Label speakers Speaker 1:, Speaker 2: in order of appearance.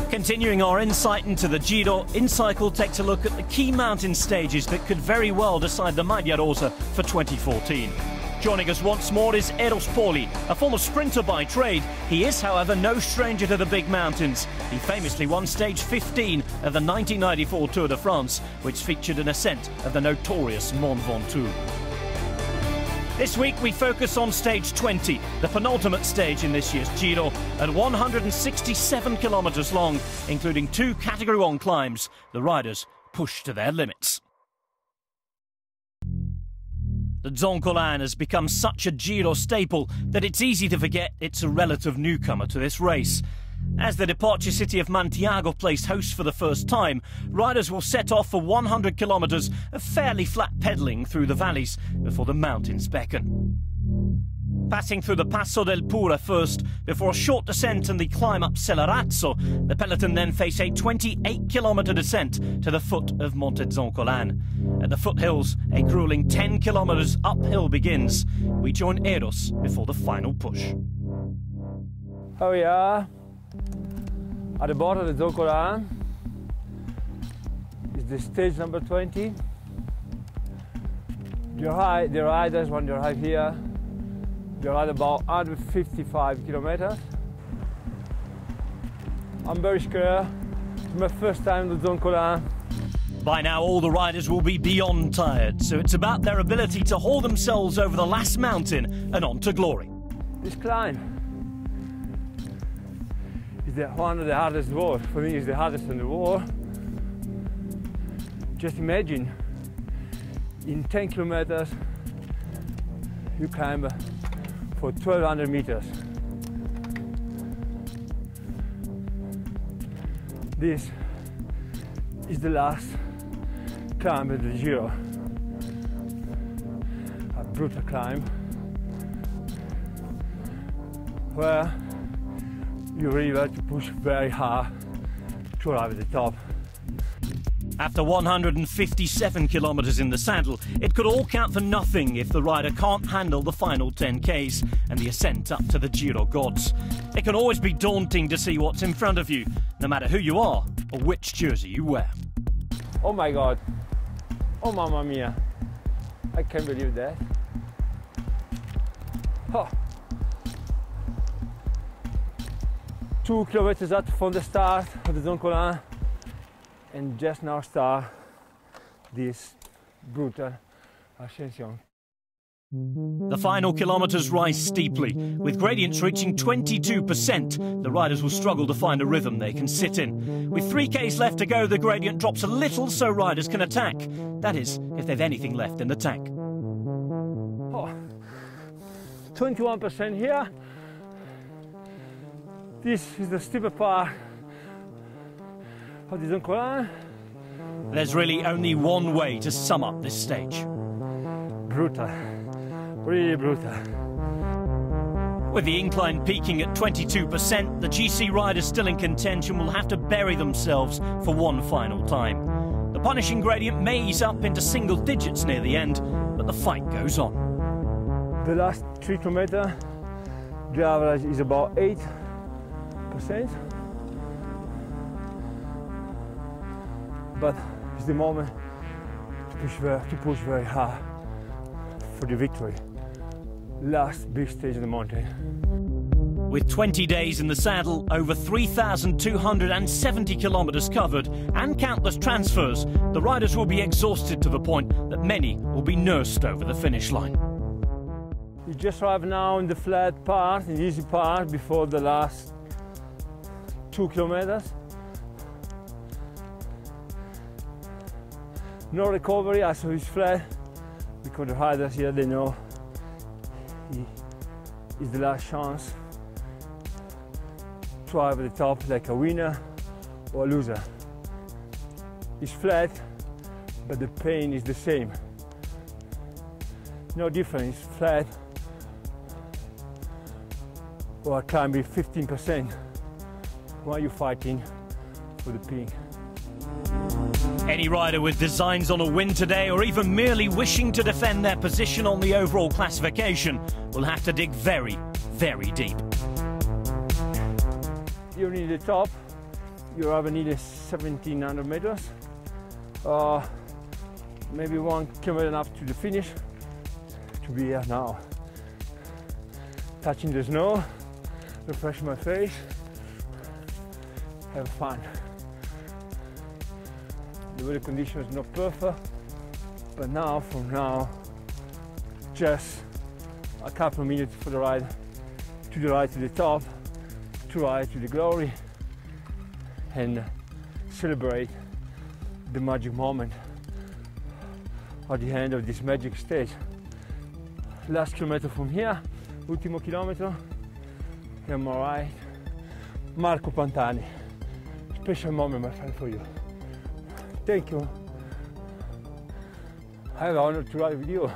Speaker 1: Continuing our insight into the Giro, inCycle takes a look at the key mountain stages that could very well decide the Maglia Rosa for 2014. Joining us once more is Eros Poli, a former sprinter by trade. He is, however, no stranger to the big mountains. He famously won stage 15 of the 1994 Tour de France, which featured an ascent of the notorious Mont Ventoux. This week we focus on stage 20, the penultimate stage in this year's Giro, at 167 kilometres long, including 2 Category 1 climbs. The riders push to their limits. The Zoncolan has become such a Giro staple that it's easy to forget it's a relative newcomer to this race. As the departure city of Mantiago plays host for the first time, riders will set off for 100 kilometres of fairly flat pedalling through the valleys before the mountains beckon. Passing through the Passo del Pura first, before a short descent and the climb up Celerazzo, the peloton then face a 28-kilometre descent to the foot of Monte Zoncolan. At the foothills, a gruelling 10 kilometres uphill begins. We join Eros before the final push.
Speaker 2: Here we are at the bottom of the Zoncolan. It's the stage number 20. The riders, when they arrive here, they ride about 155 kilometers. I'm very scared. It's my first time on the Zoncolan.
Speaker 1: By now all the riders will be beyond tired, so it's about their ability to haul themselves over the last mountain and on to glory.
Speaker 2: This climb is one of the hardest walls. For me, it's the hardest in the world. Just imagine, in 10 kilometers, you climb for 1,200 meters. This is the last climb of the Giro. A brutal climb where you really have to push very hard to arrive at the top.
Speaker 1: After 157 kilometres in the saddle, it could all count for nothing if the rider can't handle the final 10 Ks and the ascent up to the Giro gods. It can always be daunting to see what's in front of you, no matter who you are or which jersey you wear.
Speaker 2: Oh my God, oh mamma mia, I can't believe that. Oh. 2 kilometers out from the start of the Zoncolan, and just now start this brutal ascension.
Speaker 1: The final kilometres rise steeply. With gradients reaching 22%, the riders will struggle to find a rhythm they can sit in. With 3 Ks left to go, the gradient drops a little so riders can attack. That is, if they've anything left in the tank.
Speaker 2: Oh, 21% here. This is the steeper part of the Zoncolan.
Speaker 1: There's really only one way to sum up this stage.
Speaker 2: Brutal, really brutal.
Speaker 1: With the incline peaking at 22%, the GC riders still in contention will have to bury themselves for one final time. The punishing gradient may ease up into single digits near the end, but the fight goes on.
Speaker 2: The last 3 kilometers, the average is about 8%. But it's the moment to push very hard for the victory. Last big stage of the mountain.
Speaker 1: With 20 days in the saddle, over 3,270 kilometres covered, and countless transfers, the riders will be exhausted to the point that many will be nursed over the finish line.
Speaker 2: We just arrived now in the flat part, the easy part, before the last 2 kilometers. No recovery, as it's flat, because the riders here, they know it's the last chance to arrive at the top like a winner or a loser. It's flat, but the pain is the same. No difference, flat or climbing 15% while you're fighting for the pink.
Speaker 1: Any rider with designs on a win today, or even merely wishing to defend their position on the overall classification, will have to dig very, very deep.
Speaker 2: You're near the top, you have nearly 1700 meters, maybe 1 kilometer and a half to the finish, to be here now. Touching the snow, refresh my face, have fun. The weather condition is not perfect, but now, from now, just a couple of minutes for the ride, to the right to the top, to ride to the glory, and celebrate the magic moment at the end of this magic stage. Last kilometer from here, ultimo chilometro, and on my right, Marco Pantani. Special moment, my friend, for you. Thank you. I have the honor to ride with you.